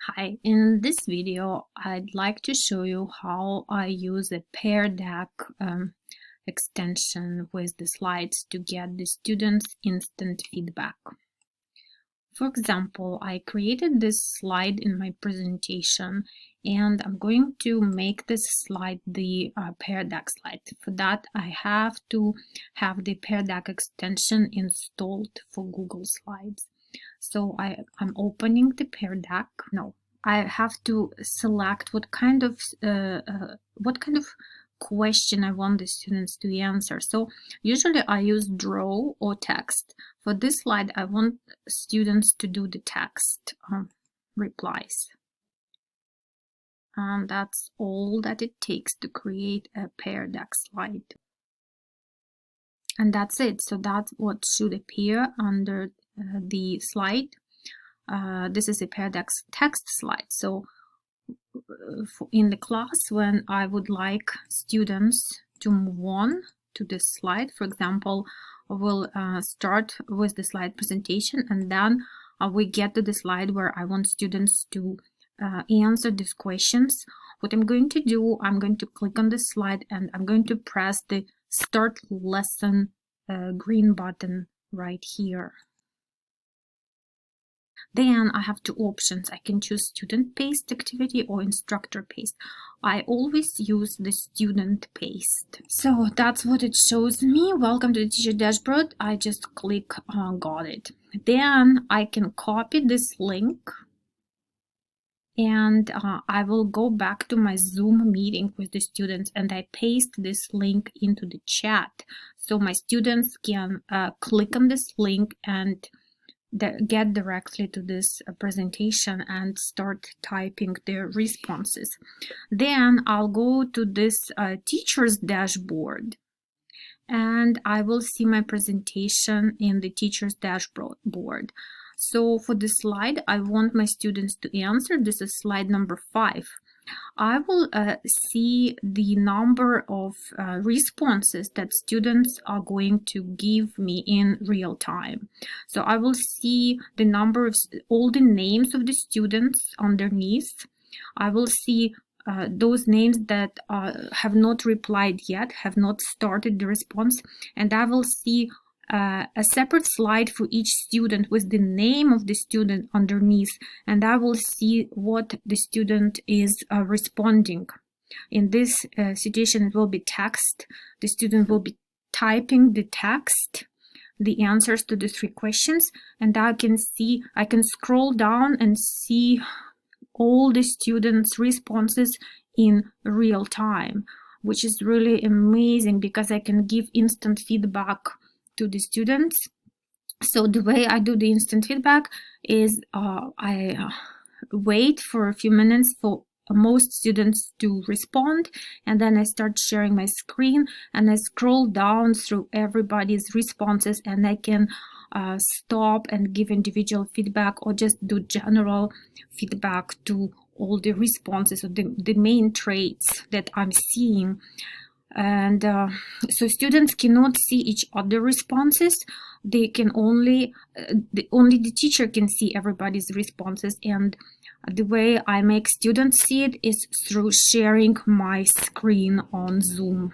Hi, in this video I'd like to show you how I use a Pear Deck extension with the slides to get the students instant feedback. For example, I created this slide in my presentation and I'm going to make this slide the Pear Deck slide. For that I have to have the Pear Deck extension installed for Google Slides. So I'm opening the Pear Deck. No, I have to select what kind of question I want the students to answer. So usually I use draw or text. For this slide, I want students to do the text replies. And that's all that it takes to create a Pear Deck slide. And that's it. So that's what should appear under the slide. This is a Pear Deck text slide. So in the class, when I would like students to move on to this slide, for example, we'll start with the slide presentation, and then we get to the slide where I want students to answer these questions. What I'm going to do, I'm going to click on the slide and I'm going to press the Start Lesson green button right here. Then I have two options. I can choose student-paced activity or instructor-paced. I always use the student-paced. So that's what it shows me. Welcome to the teacher dashboard. I just click on got it. Then I can copy this link and I will go back to my Zoom meeting with the students and I paste this link into the chat. So my students can click on this link and get directly to this presentation and start typing their responses. Then I'll go to this teacher's dashboard and I will see my presentation in the teacher's dashboard. So for this slide, I want my students to answer. This is slide number 5. I will see the number of responses that students are going to give me in real time. So I will see the number of all the names of the students underneath. I will see those names that have not replied yet, have not started the response, and I will see a separate slide for each student with the name of the student underneath, and I will see what the student is responding. In this situation, it will be text. The student will be typing the text, the answers to the 3 questions, and I can scroll down and see all the students' responses in real time, which is really amazing because I can give instant feedback to the students. So the way I do the instant feedback is I wait for a few minutes for most students to respond, and then I start sharing my screen and I scroll down through everybody's responses, and I can stop and give individual feedback or just do general feedback to all the responses of the main traits that I'm seeing. And so students cannot see each other responses. They can only the teacher can see everybody's responses, and the way I make students see it is through sharing my screen on Zoom.